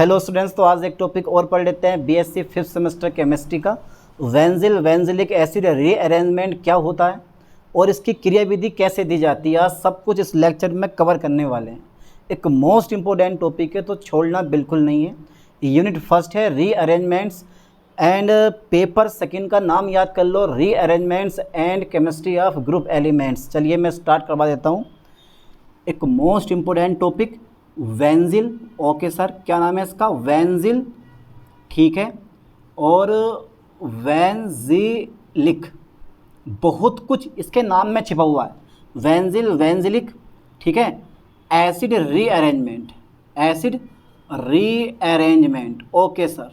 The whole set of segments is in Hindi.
हेलो स्टूडेंट्स, तो आज एक टॉपिक और पढ़ लेते हैं बीएससी 5th सेमेस्टर केमिस्ट्री का। वेंजिलिक एसिड रीअरेंजमेंट क्या होता है और इसकी क्रियाविधि कैसे दी जाती है, आज सब कुछ इस लेक्चर में कवर करने वाले हैं। एक मोस्ट इम्पोर्टेंट टॉपिक है, तो छोड़ना बिल्कुल नहीं है। यूनिट फर्स्ट है रीअरेंजमेंट्स एंड पेपर सेकंड का नाम याद कर लो, rearrangements and chemistry of group elements. चलिए मैं स्टार्ट करवा देता हूँ। एक most important topic benzil, okay sir, क्या नाम है इसका? वेंजिल, ठीक है। और वेंजिलिक, बहुत कुछ इसके नाम में छिपा हुआ है। वेंजिल, वेंजिलिक, ठीक है। Acid rearrangement, acid rearrangement, okay sir,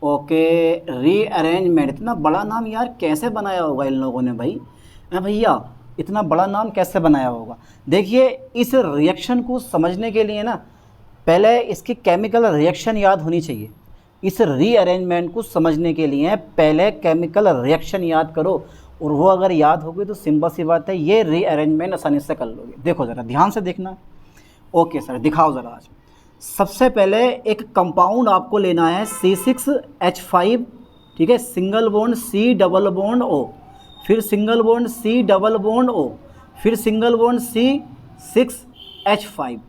okay. Rearrangement, इतना बड़ा नाम यार कैसे बनाया होगा इन लोगों ने भाई? भैया इतना बड़ा नाम कैसे बनाया होगा? देखिए, इस रिएक्शन को समझने के लिए ना पहले इसकी केमिकल रिएक्शन याद होनी चाहिए। इस रीअरेंजमेंट को समझने के लिए पहले केमिकल रिएक्शन याद करो, और वो अगर याद होगी तो सिंपल सी बात है, ये रीअरेंजमेंट आसानी से कर लोगे। देखो ज़रा ध्यान से देखना। ओके सर, दिखाओ ज़रा। आज सबसे पहले एक कंपाउंड आपको लेना है C6H5, ठीक है। Single bond C double bond O, फिर single bond C double bond O, फिर सिंगल बॉन्ड C6H5।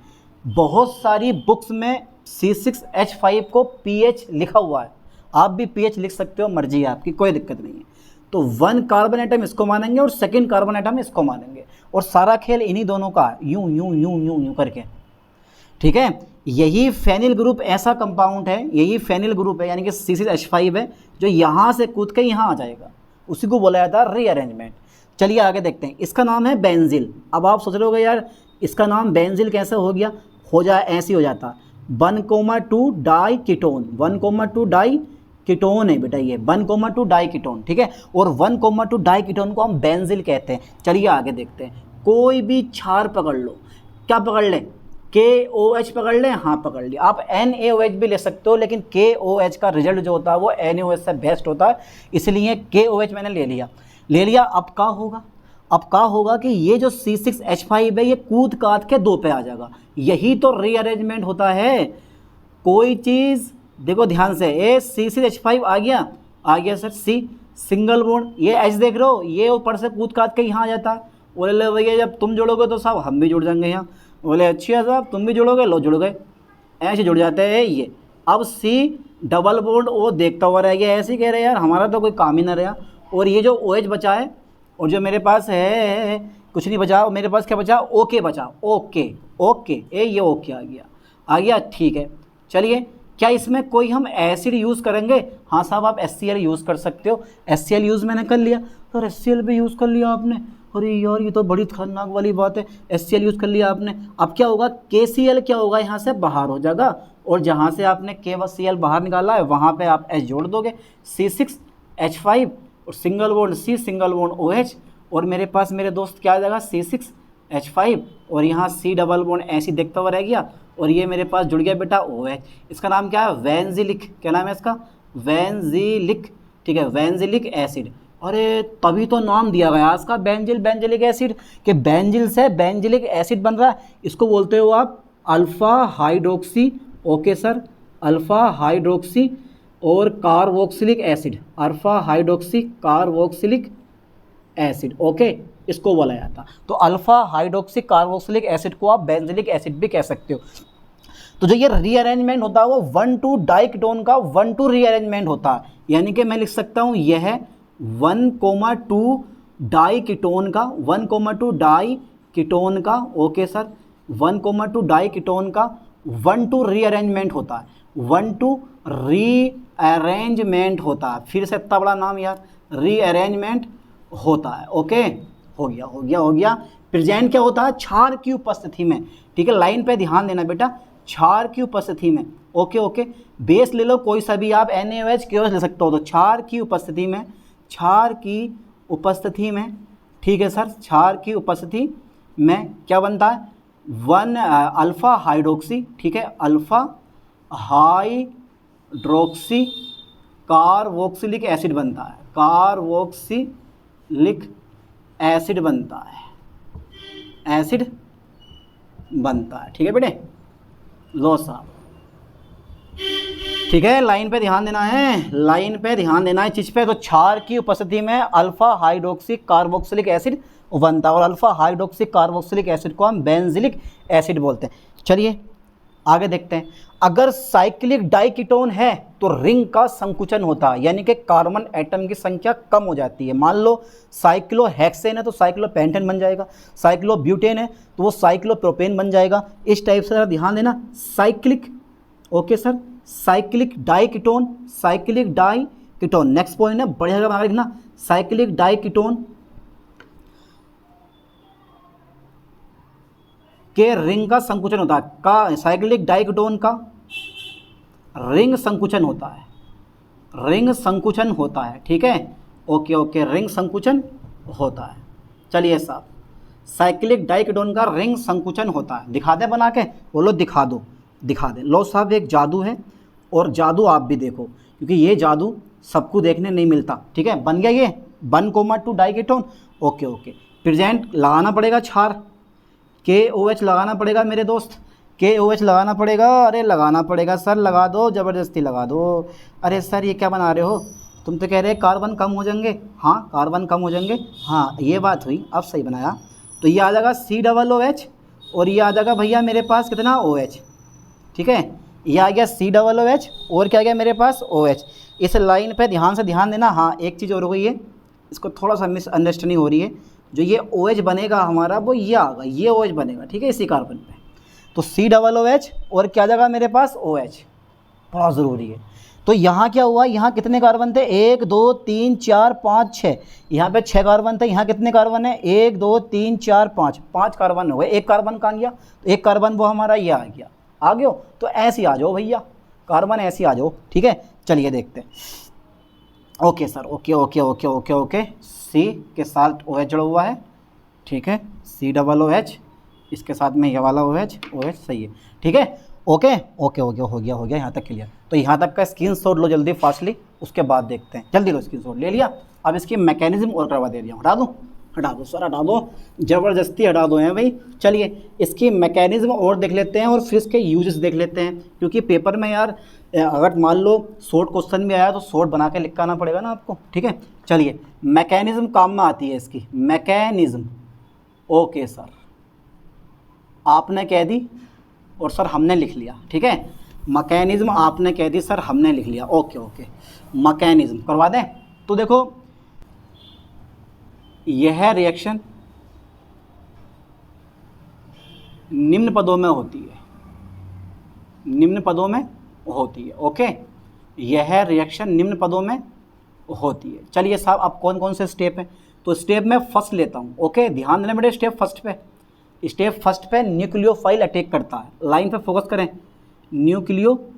बहुत सारी बुक्स में C6H5 को PH लिखा हुआ है, आप भी PH लिख सकते हो, मर्जी है आपकी, कोई दिक्कत नहीं है। तो 1 कार्बन एटम इसको मानेंगे और 2nd कार्बन एटम इसको मानेंगे, और सारा खेल इन्हीं दोनों का है, यूं यूं यूं यूं यूं करके, ठीक है। यही फेनिल ग्रुप ऐसा कंपाउंड है, यही फेनिल ग्रुप है, यानी कि C6H5 है, जो यहाँ से कूद के यहाँ आ जाएगा, उसी को बोला जाता है रीअरेंजमेंट। चलिए आगे देखते हैं। इसका नाम है बेंजिल। अब आप सोच रहे होगे यार इसका नाम बेंजिल कैसे हो गया? हो जाए ऐसे ही हो जाता, 1,2 डाई कीटोन, 1,2 डाई कीटोन है बेटा, ये 1,2 डाई कीटोन, ठीक है। और 1,2 डाई कीटोन को हम बेंजिल कहते हैं। चलिए आगे देखते हैं। कोई भी क्षार पकड़ लो, क्या पकड़ लें? KOH पकड़ लें, हाँ पकड़ लिया। आप NaOH भी ले सकते हो, लेकिन KOH का रिजल्ट जो होता है वो NaOH से बेस्ट होता है, इसलिए KOH मैंने ले लिया। अब क्या होगा? अब क्या होगा कि ये जो C6H5 है ये कूद काट के 2 पे आ जाएगा। यही तो रीअरेंजमेंट होता है। कोई चीज़ देखो ध्यान से, ये C6H5 आ गया सर, C सिंगल बॉन्ड, ये H देख रहे हो, ये ऊपर से कूद काट के यहाँ आ जाता है। बोले भैया जब तुम जुड़ोगे तो साहब हम भी जुड़ जाएंगे यहाँ। बोले अच्छा साहब तुम भी जुड़ोगे, लो जुड़ गए, ऐसे जुड़ जाते हैं ये। अब C डबल बॉन्ड O देखता हुआ रह गया, ऐसे ही कह रहे यार हमारा तो कोई काम ही ना रहा। और ये जो OH बचा है, और जो मेरे पास है कुछ नहीं बचा, मेरे पास क्या बचा? OK बचा, ओके ये OK आ गया, ठीक है। चलिए, क्या इसमें कोई हम एसिड यूज़ करेंगे? हाँ साहब, आप HCl यूज़ कर सकते हो। HCl यूज़ मैंने कर लिया, सर HCl भी यूज़ कर लिया आपने? अरे यार ये तो बड़ी खतरनाक वाली बात है, HCl यूज़ कर लिया आपने। अब क्या होगा? KCl क्या होगा? यहाँ से बाहर हो जाएगा, और जहाँ से आपने KCl बाहर निकाला है वहाँ पे आप H जोड़ दोगे, C6H5 और single bond C single bond OH, और मेरे पास मेरे दोस्त क्या आ जाएगा? C6H5 और यहाँ C डबल बॉन्ड ऐसे ही देखता हुआ रह गया, और ये मेरे पास जुड़ गया बेटा OH। इसका नाम क्या है? वेंजिलिक। क्या नाम है इसका? वेंजिलिक, ठीक है, वेंजिलिक एसिड। अरे तभी तो नाम दिया गया इसका बेंजिलिक एसिड, कि बेंजिल से बेंजिलिक एसिड बन रहा है। इसको बोलते हो आप alpha hydroxy, okay sir, alpha hydroxy और carboxylic acid, alpha hydroxy carboxylic acid, okay, इसको बोला जाता। तो अल्फ़ा हाइड्रोक्सी कार्बोक्सिलिक एसिड को आप बेंजिलिक एसिड भी कह सकते हो। तो जो ये रीअरेंजमेंट होता है वो 1,2 डाई कीटोन का 1,2 रीअरेंजमेंट होता है, यानी कि मैं लिख सकता हूँ यह है 1,2 डाई कीटोन का, 1,2 डाई कीटोन का, ओके सर, 1,2 डाई कीटोन का 1,2 रीअरेंजमेंट होता है, 1,2 रीअरेंजमेंट होता है। फिर से इतना बड़ा नाम यार, रीअरेंजमेंट होता है, ओके। हो गया। प्रेजेंट क्या होता है? क्षार की उपस्थिति में, ठीक है, लाइन पे ध्यान देना बेटा, क्षार की उपस्थिति में, ओके। बेस ले लो कोई सा भी, आप NaOH KOH ले सकते हो। तो क्षार की उपस्थिति में, ठीक है सर, क्षार की उपस्थिति में क्या बनता है? 1 अल्फ़ा हाइड्रोक्सी, ठीक है, अल्फ़ा हाइड्रोक्सी कार्बोक्सिलिक एसिड बनता है, कार्बोक्सिलिक एसिड बनता है, ठीक है बेटे। लो साहब, ठीक है, लाइन पे ध्यान देना है, लाइन पे ध्यान देना है चीज पे। तो क्षार की उपस्थिति में अल्फा हाइड्रोक्सी कार्बोक्सिलिक एसिड बनता है और अल्फा हाइड्रोक्सी कार्बोक्सिलिक एसिड को हम बेंजिलिक एसिड बोलते हैं। चलिए आगे देखते हैं। अगर साइक्लिक डाइकीटोन है तो रिंग का संकुचन होता है, यानी कि कार्बन एटम की संख्या कम हो जाती है। मान लो साइक्लोहेक्सेन है तो साइक्लोपेंटेन बन जाएगा, साइक्लोब्यूटेन है तो वो साइक्लोप्रोपेन बन जाएगा। इस टाइप से ध्यान देना। Cyclic, okay sir, cyclic diketone, cyclic diketone next point है, बढ़िया जगह बना के लिखना। साइक्लिक डाइकीटोन के रिंग का संकुचन होता है, का साइक्लिक डाइकीटोन का रिंग संकुचन होता है, रिंग संकुचन होता है। ठीक है, ओके ओके, रिंग संकुचन होता है। चलिए साहब, साइक्लिक डाइकीटोन का रिंग संकुचन होता है। दिखा दे बना के, बोलो दिखा दो, दिखा दे। लो साहब, एक जादू है और जादू आप भी देखो, क्योंकि ये जादू सबको देखने नहीं मिलता। ठीक है, बन गया ये 1,2 डाइकीटोन। ओके ओके, प्रेजेंट लगाना पड़ेगा क्षार, KOH लगाना पड़ेगा मेरे दोस्त, KOH लगाना पड़ेगा। अरे लगाना पड़ेगा सर, लगा दो, ज़बरदस्ती लगा दो। अरे सर ये क्या बना रहे हो, तुम तो कह रहे कार्बन कम हो जाएंगे। हाँ कार्बन कम हो जाएंगे, हाँ ये बात हुई, अब सही बनाया। तो ये आ जाएगा COOH और ये आ जाएगा भैया मेरे पास कितना OH। ठीक है, ये आ गया COOH और क्या आ गया मेरे पास OH। इस लाइन पे ध्यान से ध्यान देना। हाँ एक चीज़ और हो गई है, इसको थोड़ा सा मिसअंडरस्टैंडिंग हो रही है। जो ये OH बनेगा हमारा वो ये आगा, ये OH बनेगा। ठीक है, इसी कार्बन पे तो COOH और क्या जगह मेरे पास OH, बड़ा ज़रूरी है। तो यहाँ क्या हुआ, यहाँ कितने कार्बन थे, 1 2 3 4 5 6, यहाँ पे 6 कार्बन थे। यहाँ कितने कार्बन है, 1 2 3 4 5 कार्बन हो गए। एक कार्बन कहाँ गया, एक कार्बन वो हमारा ये आ गया, आ गया। तो ऐसे ही आ जाओ भैया, कार्बन ऐसे ही आ जाओ। ठीक है, चलिए देखते हैं। Okay sir, okay okay okay okay okay, C के साथ OH जुड़ा हुआ है। ठीक है, COOH, इसके साथ में ये वाला OH सही है। ठीक है, ओके ओके ओके, हो गया यहाँ तक क्लियर। तो यहाँ तक का स्क्रीनशॉट लो जल्दी फास्टली, उसके बाद देखते हैं। जल्दी लो, स्क्रीनशॉट ले लिया। अब इसकी मैकेनिज्म और करवा दे रहा हूँ। हटा दो सर, हटा दो, ज़बरदस्ती हटा दो हैं भाई। चलिए इसकी मैकेनिज्म और देख लेते हैं और फिर इसके यूजेस देख लेते हैं, क्योंकि पेपर में यार अगर मान लो शॉर्ट क्वेश्चन भी आया तो शॉर्ट बना के लिख आना पड़ेगा ना आपको। ठीक है, चलिए मैकेनिज्म काम में आती है इसकी, मैकेनिज्म। ओके सर, आपने कह दी और सर हमने लिख लिया। ठीक है, मैकेनिज्म आपने कह दी सर, हमने लिख लिया। ओके ओके, मैकेनिज्म करवा दें। तो देखो यह रिएक्शन निम्न पदों में होती है, निम्न पदों में होती है। ओके, यह रिएक्शन निम्न पदों में होती है। चलिए साहब, अब कौन कौन से स्टेप हैं, तो स्टेप में फर्स्ट लेता हूँ। ओके, ध्यान देना बेटे, स्टेप फर्स्ट पे न्यूक्लियोफाइल अटैक करता है। लाइन पे फोकस करें, न्यूक्लियोफाइल,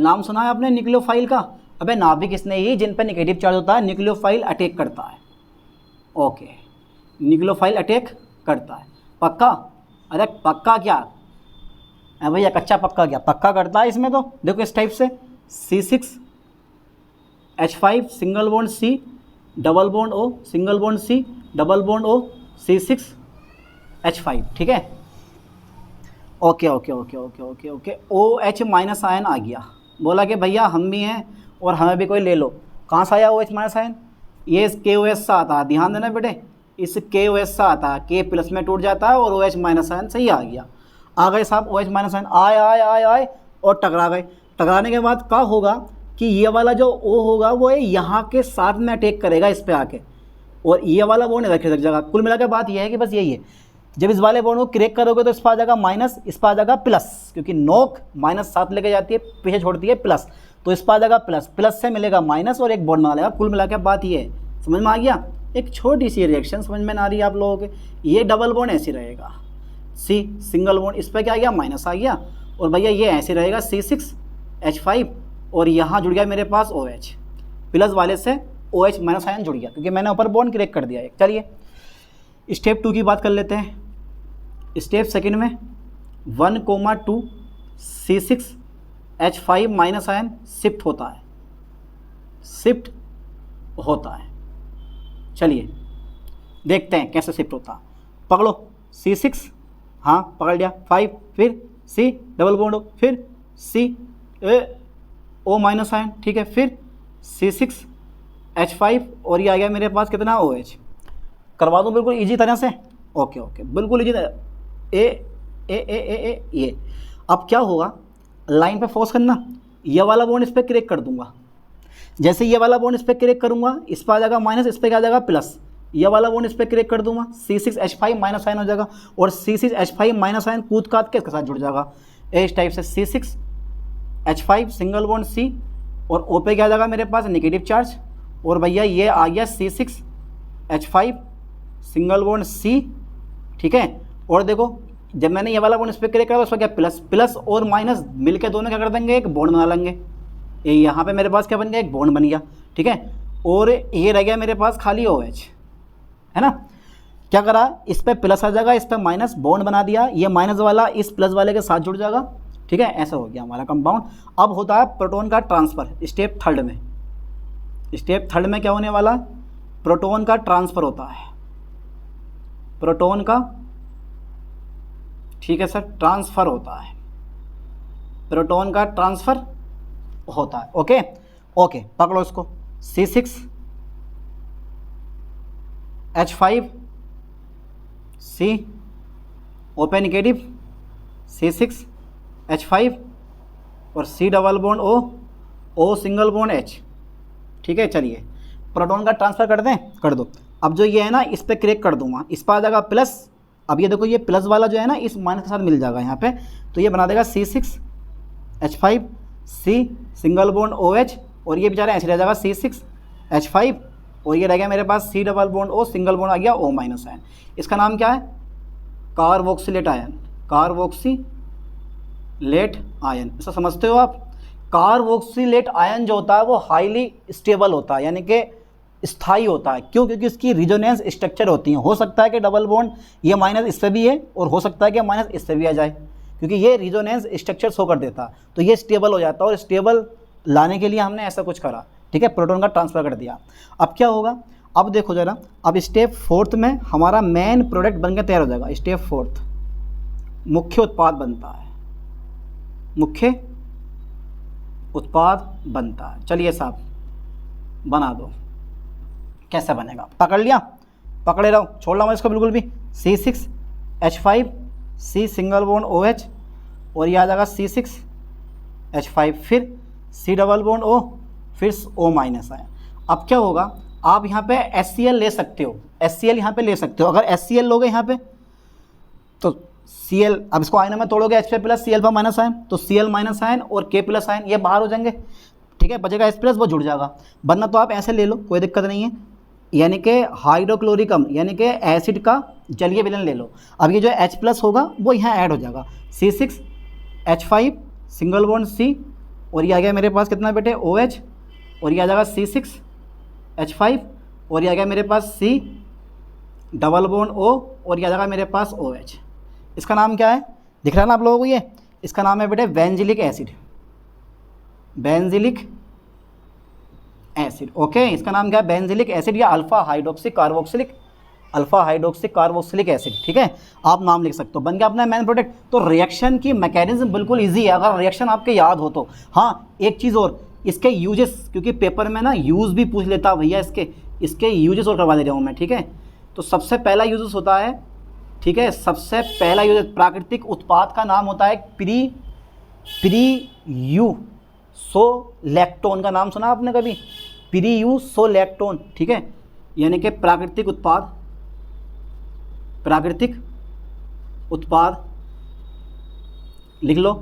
नाम सुना है आपने न्यूक्लियोफाइल का? अबे नाभिक इसने ही जिन पे नेगेटिव चार्ज होता है, न्यूक्लियोफाइल अटैक करता है। ओके, न्यूक्लियोफाइल अटैक करता है, पक्का? अरे पक्का क्या भैया, कच्चा पक्का क्या, पक्का करता है इसमें। तो देखो इस टाइप से C6H5 single bond C double bond O single bond C double bond O C6H5। ठीक है, okay okay okay okay okay okay, OH minus ion आ गया। बोला कि भैया हम भी हैं और हमें भी कोई ले लो। कहाँ से आया OH माइनस आयन, ये इस KOH से आता है। ध्यान देना बेटे, इस KOH से आता है, K प्लस में टूट जाता है और OH माइनस आयन सही आ गया। आ गए साहब OH माइनस आयन, आए और टकरा गए। टकराने के बाद क्या होगा कि ये वाला जो O होगा वो यहाँ के साथ में अटैक करेगा इस पे आके, और ये वाला बॉन्ड रख जगह। कुल मिला के बात यह है कि बस यही है, जब इस वाले बॉन्ड को क्रैक करोगे तो इस पर आ जाएगा माइनस, इस पर आ जाएगा प्लस, क्योंकि नोक माइनस साथ लेके जाती है, पीछे छोड़ती है प्लस, तो इस पर आ जाएगा प्लस, प्लस से मिलेगा माइनस और एक बॉन्ड बना लेगा। कुल मिला के बात ये है, समझ में आ गया? एक छोटी सी रिएक्शन समझ में ना आ रही है आप लोगों के, ये डबल बॉन्ड ऐसे रहेगा, C सिंगल बॉन्ड, इस पर क्या आ गया माइनस आ गया, और भैया ये ऐसे रहेगा C6H5 और यहाँ जुड़ गया मेरे पास OH, प्लस वाले से OH माइनस आयन जुड़ गया, क्योंकि मैंने ऊपर बॉन्ड क्रैक कर दिया है। चलिए स्टेप 2 की बात कर लेते हैं। स्टेप सेकंड में 1,2 C6H5 माइनस आयन शिफ्ट होता है। चलिए देखते हैं कैसे शिफ्ट होता है। पकड़ो C6, हाँ पकड़ लिया, 5, फिर C डबल बॉन्ड, फिर C ओ माइनस आयन, ठीक है। फिर C6H5 और ये आ गया मेरे पास कितना OH। करवा दूँ बिल्कुल इजी तरह से, ओके ओके, बिल्कुल इजी तरह। ए ये अब क्या होगा, लाइन पे फोर्स करना, ये वाला बॉन्ड इस पर क्रेक कर दूंगा। जैसे ये वाला बॉन्ड इस पर क्रेक करूंगा, इस पर आ जाएगा माइनस, इस पर क्या आ जाएगा प्लस। ये वाला बॉन्ड इस पर क्रेक कर दूंगा, C6H5 माइनस आयन हो जाएगा, और C6H5 माइनस आयन कूद काट के इसके साथ जुड़ जाएगा इस टाइप से। C6H5 सिंगल बॉन्ड C, और O पे क्या आ जाएगा मेरे पास नेगेटिव चार्ज, और भैया ये आ गया C6H5 सिंगल बॉन्ड C, ठीक है। और देखो जब मैंने ये वाला बॉन्ड इस पर क्रेक करा, उसका क्या प्लस, प्लस और माइनस मिलकर दोनों क्या कर देंगे, एक बॉन्ड बना लेंगे। ये यहाँ पे मेरे पास क्या बन गया, एक बॉन्ड बन गया, ठीक है। और ये रह गया मेरे पास खाली OH, है ना। क्या करा, इस पर प्लस आ जाएगा, इस पर माइनस, बॉन्ड बना दिया, ये माइनस वाला इस प्लस वाले के साथ जुड़ जाएगा, ठीक है। ऐसा हो गया हमारा कंपाउंड। अब होता है प्रोटॉन का ट्रांसफ़र स्टेप थर्ड में। स्टेप थर्ड में क्या होने वाला, प्रोटॉन का ट्रांसफ़र होता है, प्रोटॉन का, ठीक है सर, ट्रांसफ़र होता है, प्रोटॉन का ट्रांसफ़र होता है, ओके ओके। पकड़ो इसको, C6H5 C open negative, C6H5 और C double bond O single bond H, ठीक है। चलिए प्रोटॉन का ट्रांसफ़र कर दें, कर दो। अब जो ये है ना, इस पर क्रेक कर दूंगा, इस पर आ जाएगा प्लस। अब ये देखो, ये प्लस वाला जो है ना, इस माइनस के साथ मिल जाएगा यहाँ पे, तो ये बना देगा C6H5 C single bond OH, और ये बेचारा ऐसे रह जाएगा C6H5, और ये रह गया मेरे पास C double bond O single bond आ गया O माइनस आयन। इसका नाम क्या है, कार्बोक्सिलेट आयन, कार्बोक्सिलेट आयन। ऐसा समझते हो आप। कार्बोक्सिलेट आयन जो होता है वो हाईली स्टेबल होता है, यानी कि स्थायी होता है। क्यों, क्योंकि इसकी रिजोनेंस स्ट्रक्चर होती है। हो सकता है कि डबल बॉन्ड ये माइनस इससे भी है, और हो सकता है कि माइनस इससे भी आ जाए, क्योंकि ये रिजोनेंस स्ट्रक्चर शो कर देता है, तो ये स्टेबल हो जाता है। और स्टेबल लाने के लिए हमने ऐसा कुछ करा, ठीक है, प्रोटॉन का ट्रांसफ़र कर दिया। अब क्या होगा, अब देखो जरा, अब स्टेप फोर्थ में हमारा मेन प्रोडक्ट बनकर तैयार हो जाएगा। स्टेप फोर्थ मुख्य उत्पाद बनता है, मुख्य उत्पाद बनता है। चलिए साहब बना दो, कैसे बनेगा, पकड़ लिया, पकड़े रहो, छोड़ रहा हूँ इसको बिल्कुल भी। C6H5 C single bond OH, और ये आ जाएगा C6H5, फिर C डबल बॉन्ड O, फिर O माइनस आया। अब क्या होगा, आप यहाँ पे HCl ले सकते हो, HCl यहाँ पे ले सकते हो। अगर HCl लोगे यहाँ पे तो Cl, अब इसको आयन में तोड़ोगे, H पे प्लस Cl पर माइनस आयन, तो Cl माइनस आयन और K प्लस आयन ये बाहर हो जाएंगे, ठीक है। बचेगा H प्लस, वो जुड़ जाएगा। वरना तो आप ऐसे ले लो, कोई दिक्कत नहीं है, यानी कि हाइड्रोक्लोरिक अम्ल, यानी कि एसिड का जलीय विलयन ले लो। अब ये जो H प्लस होगा वो यहाँ ऐड हो जाएगा, C6H5 सिंगल बॉन्ड C, और ये आ गया मेरे पास कितना बेटे OH, और ये आ जाएगा C6H5, और ये आ गया मेरे पास C डबल बॉन्ड O, और ये आ जाएगा मेरे पास OH। इसका नाम क्या है, दिख रहा है ना आप लोगों को, ये इसका नाम है बेटे benzylic acid, benzylic acid, okay. इसका नाम क्या है, बेंजिलिक एसिड या alpha hydroxy carboxylic, alpha hydroxy carboxylic acid, ठीक है। आप नाम लिख सकते हो, बन गया अपना मेन प्रोडक्ट। तो रिएक्शन की मैकेनिज्म बिल्कुल इजी है, अगर रिएक्शन आपके याद हो तो। हाँ एक चीज़ और, इसके यूजेस, क्योंकि पेपर में ना यूज़ भी पूछ लेता भैया, इसके यूजेस और करवा दे रहा हूँ मैं, ठीक है। तो सबसे पहला यूजेस होता है, ठीक है, सबसे पहला यूजेस प्राकृतिक उत्पाद का नाम होता है प्रीयूसोलैक्टोन। का नाम सुना आपने कभी, प्रीयूसोलैक्टोन, ठीक है। यानी कि प्राकृतिक उत्पाद लिख लो,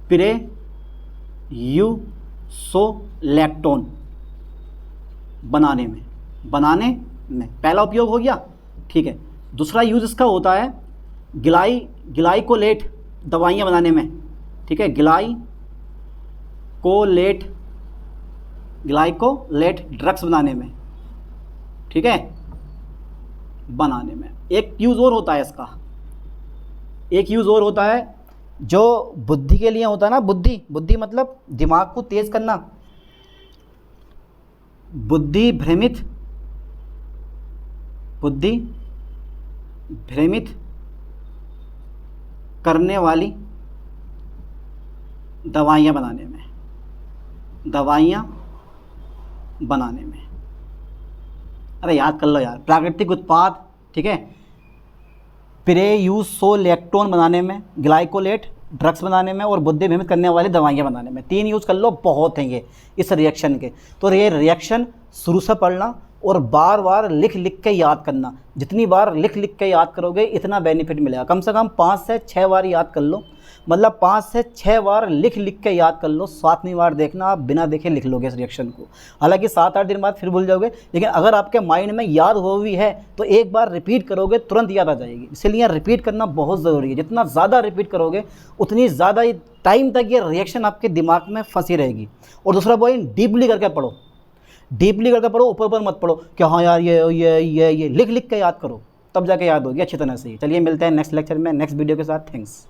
प्रीयूसोलैक्टोन बनाने में पहला उपयोग हो गया, ठीक है। दूसरा यूज़ इसका होता है ग्लाइकोलेट दवाइयाँ बनाने में, ठीक है, ग्लाइकोलेट ड्रग्स बनाने में, ठीक है, बनाने में। एक यूज़ और होता है इसका, एक यूज़ और होता है जो बुद्धि के लिए होता है ना, बुद्धि मतलब दिमाग को तेज करना, बुद्धि भ्रमित करने वाली दवाइयाँ बनाने में, दवाइयाँ बनाने में। अरे याद कर लो यार, प्राकृतिक उत्पाद, ठीक है, प्रेयूसोलेक्टोन बनाने में, ग्लाइकोलेट ड्रग्स बनाने में, और बुद्धि भ्रमित करने वाली दवाइयाँ बनाने में। 3 यूज़ कर लो, बहुत हैं ये इस रिएक्शन के। तो ये रिएक्शन शुरू से पढ़ना और बार बार लिख लिख के याद करना। जितनी बार लिख लिख के याद करोगे इतना बेनिफिट मिलेगा। कम से कम 5 से 6 बार याद कर लो, मतलब 5 से 6 बार लिख लिख के याद कर लो। 7वीं बार देखना आप बिना देखे लिख लोगे इस रिएक्शन को। हालांकि 7-8 दिन बाद फिर भूल जाओगे, लेकिन अगर आपके माइंड में याद हो भी है तो एक बार रिपीट करोगे तुरंत याद आ जाएगी। इसलिए रिपीट करना बहुत ज़रूरी है। जितना ज़्यादा रिपीट करोगे उतनी ज़्यादा टाइम तक ये रिएक्शन आपके दिमाग में फंसी रहेगी। और दूसरा पॉइंट, डीपली करके पढ़ो, डीपली करके पढ़ो, ऊपर ऊपर मत पढ़ो कि हाँ यार ये लिख लिख के याद करो, तब जाके याद होगी अच्छी तरह से। चलिए मिलते हैं नेक्स्ट लेक्चर में नेक्स्ट वीडियो के साथ। थैंक्स।